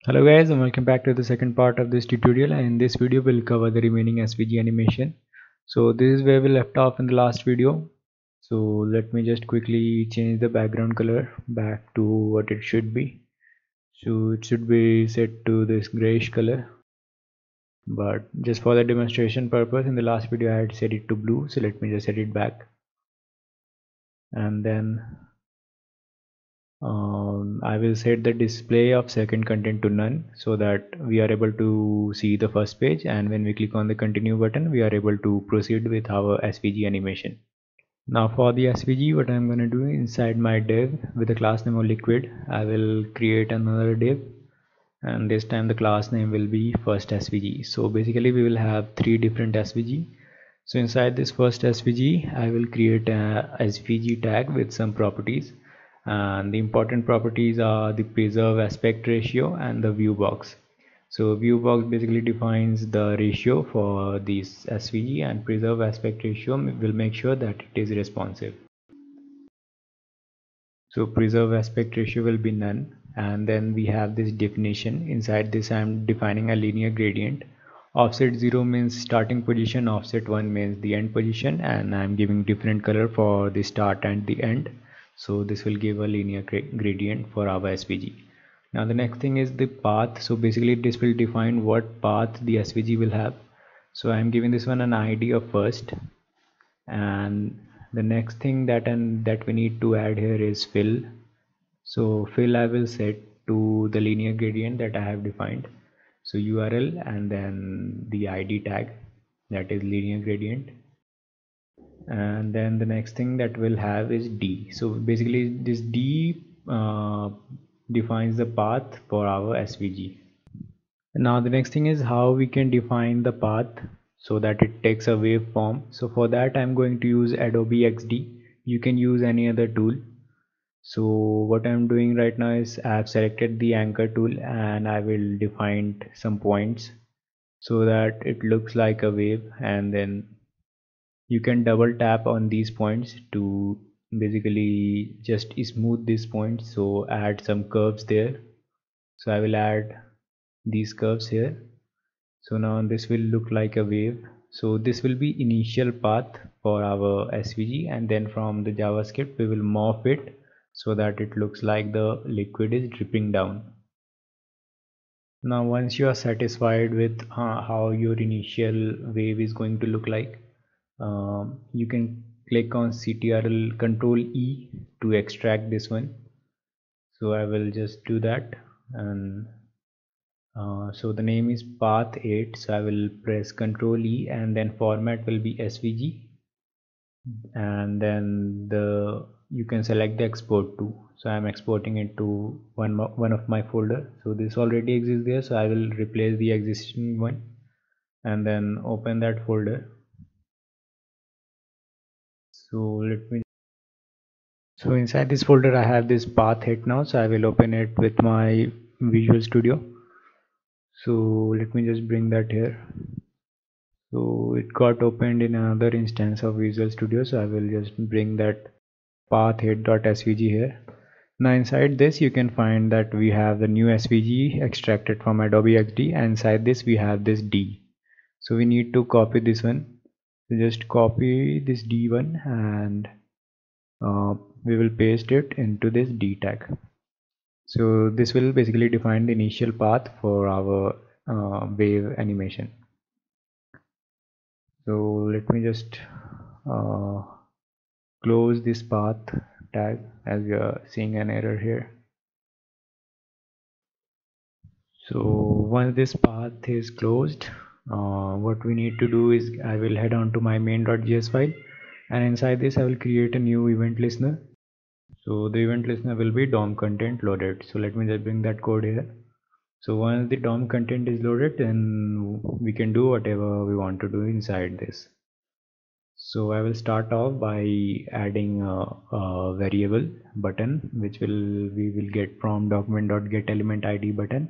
Hello guys, and welcome back to the second part of this tutorial, and in this video we'll cover the remaining SVG animation. So this is where we left off in the last video. So let me just quickly change the background color back to what it should be. So it should be set to this grayish color, but just for the demonstration purpose in the last video I had set it to blue, so let me just set it back. And then I will set the display of second content to none so that we are able to see the first page, and when we click on the continue button we are able to proceed with our SVG animation. Now for the SVG, what I'm going to do inside my div with the class name of liquid, I will create another div, and this time the class name will be first SVG. So basically we will have three different SVG. So inside this first SVG I will create a SVG tag with some properties, and the important properties are the preserve aspect ratio and the view box. So view box basically defines the ratio for this SVG, and preserve aspect ratio will make sure that it is responsive. So preserve aspect ratio will be none, and then we have this definition. Inside this I am defining a linear gradient. Offset 0 means starting position, offset 1 means the end position, and I am giving different color for the start and the end. So this will give a linear gradient for our SVG. Now the next thing is the path. So basically this will define what path the SVG will have. So I am giving this one an ID of first, and the next thing that we need to add here is fill. So fill I will set to the linear gradient that I have defined. So URL and then the ID tag, that is linear gradient. And then the next thing that we'll have is D. So basically this D defines the path for our SVG. Now the next thing is how we can define the path so that it takes a waveform. So for that I'm going to use Adobe XD. You can use any other tool. So what I'm doing right now is I have selected the anchor tool, and I will define some points so that it looks like a wave, and then you can double tap on these points to basically just smooth these points. So add some curves there. So I will add these curves here. So now this will look like a wave. So this will be initial path for our SVG, and then from the JavaScript we will morph it so that it looks like the liquid is dripping down. Now once you are satisfied with how your initial wave is going to look like, you can click on CTRL Control E to extract this one. So I will just do that, and so the name is path 8, so I will press Ctrl E, and then format will be SVG, and then you can select the export to. So I'm exporting it to one of my folder. So this already exists there, so I will replace the existing one and then open that folder. So inside this folder I have this path 8 now, so I will open it with my Visual Studio. So let me just bring that here. So it got opened in another instance of Visual Studio, so I will just bring that path8.svg here. Now inside this you can find that we have the new SVG extracted from Adobe XD, and inside this we have this D. So we need to copy this one. So just copy this D1, and we will paste it into this D tag. So this will basically define the initial path for our wave animation. So let me just close this path tag, as we are seeing an error here. So once this path is closed, what we need to do is I will head on to my main.js file, and inside this I will create a new event listener. So the event listener will be DOM content loaded. So let me just bring that code here. So once the DOM content is loaded, then we can do whatever we want to do inside this. So I will start off by adding a variable button, which we will get from document.getElementID button,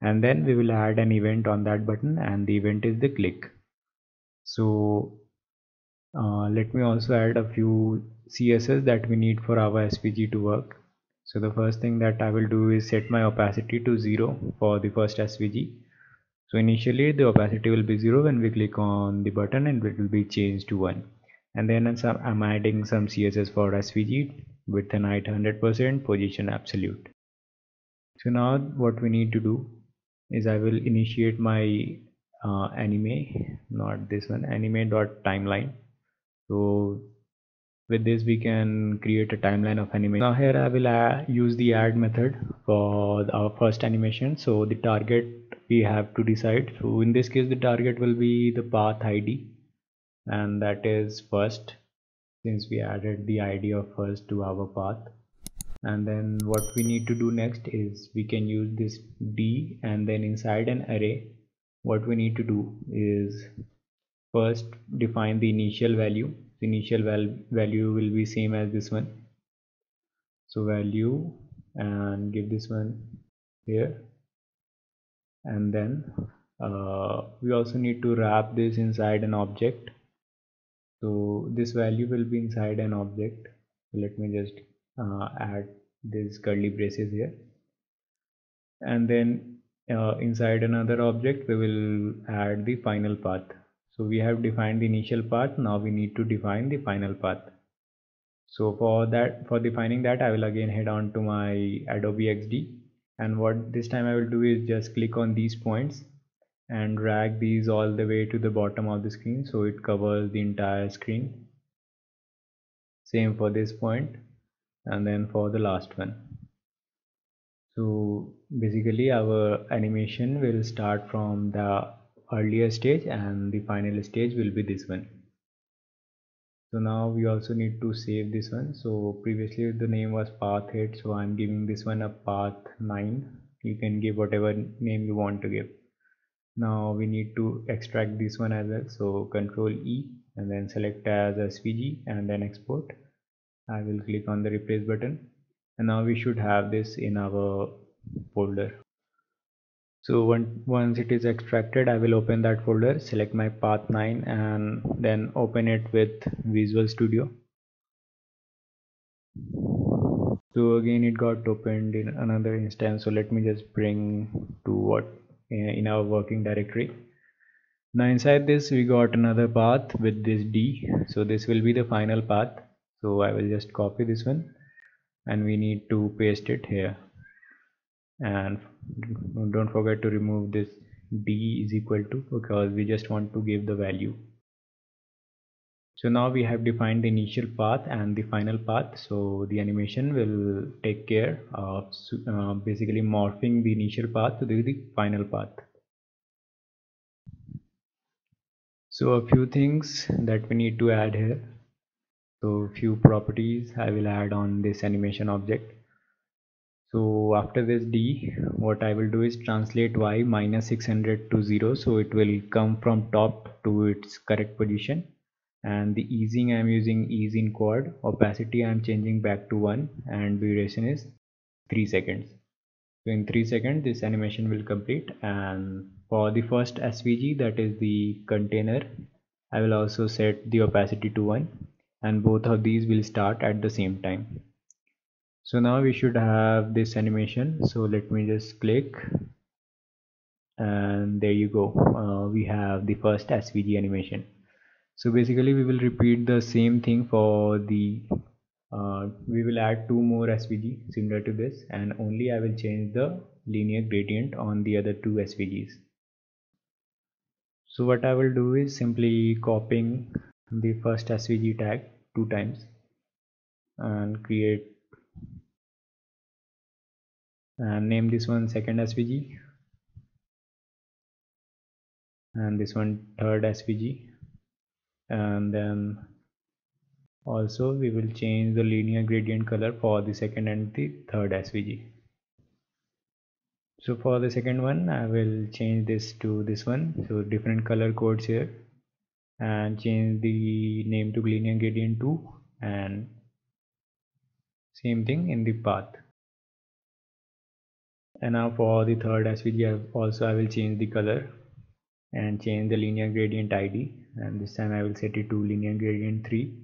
and then we will add an event on that button, and the event is the click. So let me also add a few CSS that we need for our SVG to work. So the first thing that I will do is set my opacity to 0 for the first SVG. So initially the opacity will be 0 when we click on the button, and it will be changed to 1. And then I'm adding some CSS for SVG, width and height 100%, position absolute. So now what we need to do is I will initiate my anime, not this one, anime.timeline. So with this we can create a timeline of animation. Now here I will use the add method for our first animation. So the target we have to decide. So in this case the target will be the path ID, and that is first, since we added the ID of first to our path. And then what we need to do next is we can use this D, and then inside an array what we need to do is first define the initial value. The initial value will be same as this one, so value, and give this one here. And then we also need to wrap this inside an object, so this value will be inside an object. So let me just add this curly braces here, and then inside another object we will add the final path. So we have defined the initial path, now we need to define the final path. So for defining that, I will again head on to my Adobe XD, and what this time I will do is just click on these points and drag these all the way to the bottom of the screen, so it covers the entire screen. Same for this point, and then for the last one. So basically our animation will start from the earlier stage and the final stage will be this one. So now we also need to save this one. So previously the name was path 8, so I'm giving this one a path 9. You can give whatever name you want to give. Now we need to extract this one as well, so Control E and then select as SVG and then export. I will click on the replace button, and now we should have this in our folder. So once it is extracted, I will open that folder, select my path 9 and then open it with Visual Studio. So again it got opened in another instance, so let me just bring to what in our working directory. Now inside this we got another path with this D, so this will be the final path. So I will just copy this one and we need to paste it here, and don't forget to remove this D is equal to, because we just want to give the value. So now we have defined the initial path and the final path, so the animation will take care of basically morphing the initial path to the final path. So a few things that we need to add here. So few properties I will add on this animation object. So after this D, what I will do is translate Y -600 to 0, so it will come from top to its correct position. And the easing I'm using ease in quad, opacity I'm changing back to 1, and duration is 3 seconds. So in 3 seconds this animation will complete. And for the first SVG, that is the container, I will also set the opacity to 1, and both of these will start at the same time. So now we should have this animation, so let me just click, and there you go. We have the first SVG animation. So basically we will repeat the same thing for the we will add 2 more SVG similar to this, and only I will change the linear gradient on the other 2 SVGs. So what I will do is simply copying the first SVG tag 2 times and create and name this one second SVG and this one third SVG, and then also we will change the linear gradient color for the second and the third SVG. So for the second one I will change this to this one, so different color codes here, and change the name to linear gradient 2, and same thing in the path. And now for the third SVG I will change the color and change the linear gradient ID, and this time I will set it to linear gradient 3.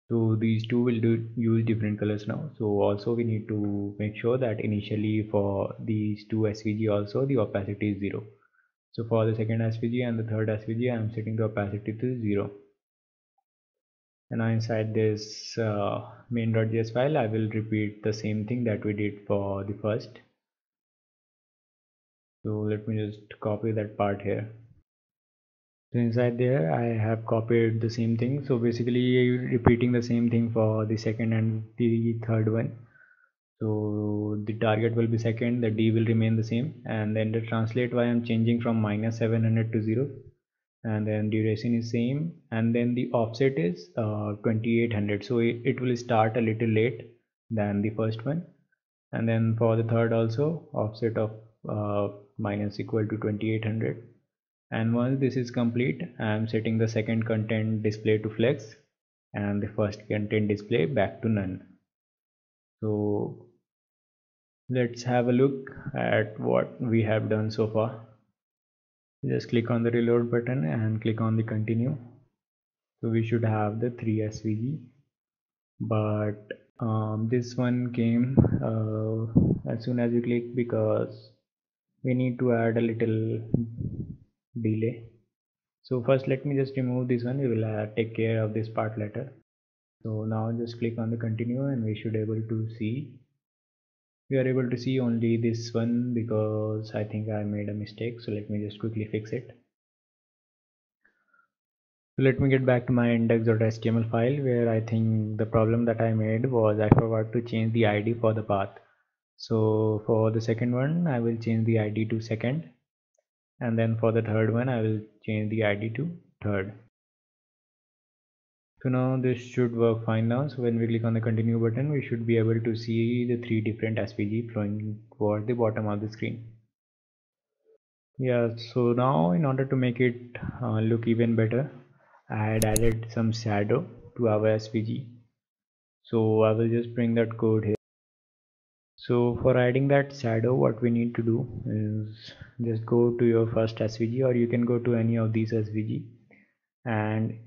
So these two will use different colors now. So also we need to make sure that initially for these two SVG also the opacity is 0. So for the second SVG and the third SVG I am setting the opacity to 0. And now inside this main.js file I will repeat the same thing that we did for the first. So let me just copy that part here. So inside there I have copied the same thing. So basically repeating the same thing for the second and the third one. So the target will be second, the D will remain the same, and then the translate y I'm changing from -700 to 0, and then duration is same, and then the offset is 2800. So it will start a little late than the first one, and then for the third also offset of minus equal to 2800. And once this is complete I am setting the second content display to flex and the first content display back to none. So let's have a look at what we have done so far. Just click on the reload button and click on the continue. So we should have the 3 SVG, but this one came as soon as you click because we need to add a little delay. So first let me just remove this one. We will take care of this part later. So now just click on the continue and we should able to see. We are able to see only this one because I think I made a mistake. So let me just quickly fix it. So let me get back to my index.html file where I think the problem that I made was I forgot to change the ID for the path. So for the second one I will change the ID to second, and then for the third one I will change the ID to third. So now this should work fine now. So when we click on the continue button we should be able to see the 3 different SVG flowing toward the bottom of the screen. Yeah, so now in order to make it look even better I had added some shadow to our SVG. So I will just bring that code here. So for adding that shadow what we need to do is just go to your first SVG, or you can go to any of these SVG, and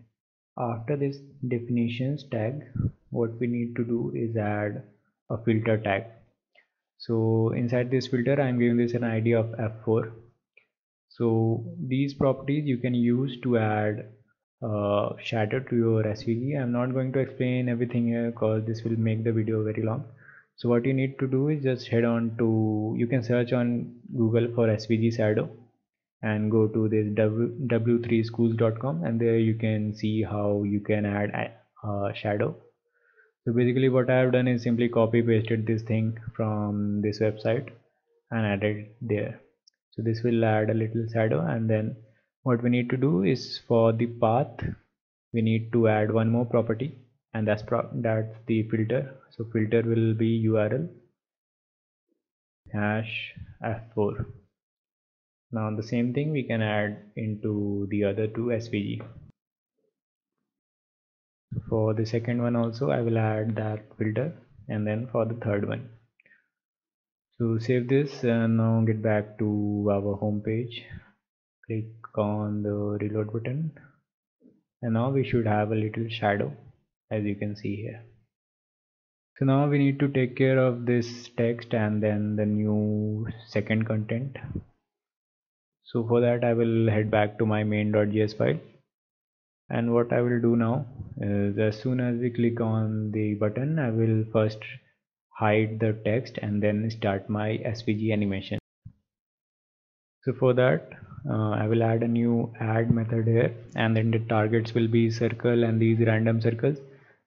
after this definitions tag what we need to do is add a filter tag. So inside this filter I am giving this an ID of F4. So these properties you can use to add shadow to your SVG. I'm not going to explain everything here because this will make the video very long. So what you need to do is just head on to, you can search on Google for SVG shadow and go to this w3schools.com, and there you can see how you can add a shadow. So basically what I have done is simply copy pasted this thing from this website and added it there. So this will add a little shadow, and then what we need to do is for the path we need to add one more property, and that's the filter. So filter will be URL hash f4. Now the same thing we can add into the other two SVG. For the second one also I will add that filter, and then for the third one. So save this and now get back to our home page. Click on the reload button, and now we should have a little shadow as you can see here. So now we need to take care of this text and then the new second content. So for that I will head back to my main.js file, and what I will do now is as soon as we click on the button I will first hide the text and then start my SVG animation. So for that I will add a new add method here, and then the targets will be circle and these random circles,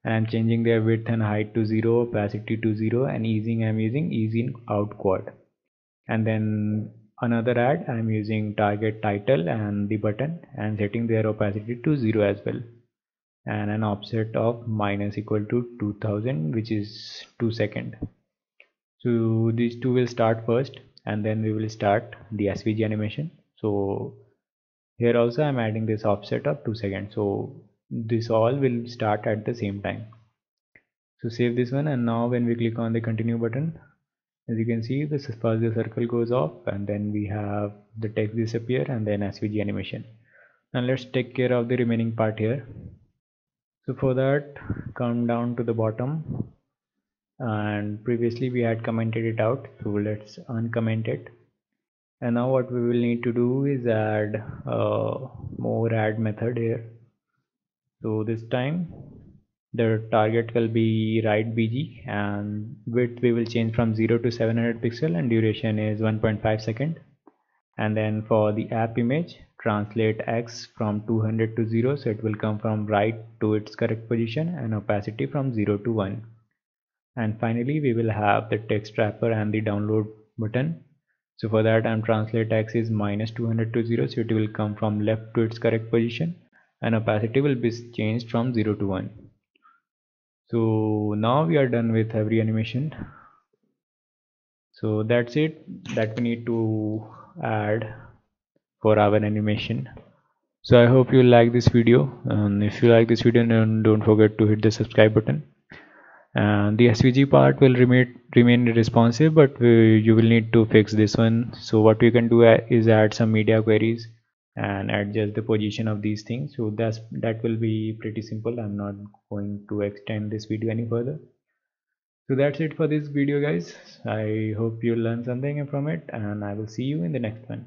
and I'm changing their width and height to 0, opacity to 0, and easing I'm using ease in out quad. And then another add I'm using target title and the button and setting their opacity to 0 as well, and an offset of minus equal to 2000, which is 2 seconds. So these two will start first and then we will start the SVG animation. So here also I'm adding this offset of 2 seconds. So this all will start at the same time. So save this one, and now when we click on the continue button, as you can see this first the circle goes off and then we have the text disappear and then SVG animation. Now let's take care of the remaining part here. So for that, come down to the bottom, and previously we had commented it out, so let's uncomment it. And now what we will need to do is add more add method here. So this time the target will be right BG, and width we will change from 0 to 700 pixel, and duration is 1.5 second. And then for the app image, translate X from 200 to 0, so it will come from right to its correct position, and opacity from 0 to 1. And finally we will have the text wrapper and the download button. So for that, I'm translate X is minus 200 to 0, so it will come from left to its correct position, and opacity will be changed from 0 to 1. So now we are done with every animation. So that's it that we need to add for our animation. So I hope you like this video, and if you like this video, then don't forget to hit the subscribe button. And the SVG part will remain responsive, but you will need to fix this one. So what you can do is add some media queries and adjust the position of these things. So that will be pretty simple. I'm not going to extend this video any further. So that's it for this video, guys. I hope you learned something from it, and I will see you in the next one.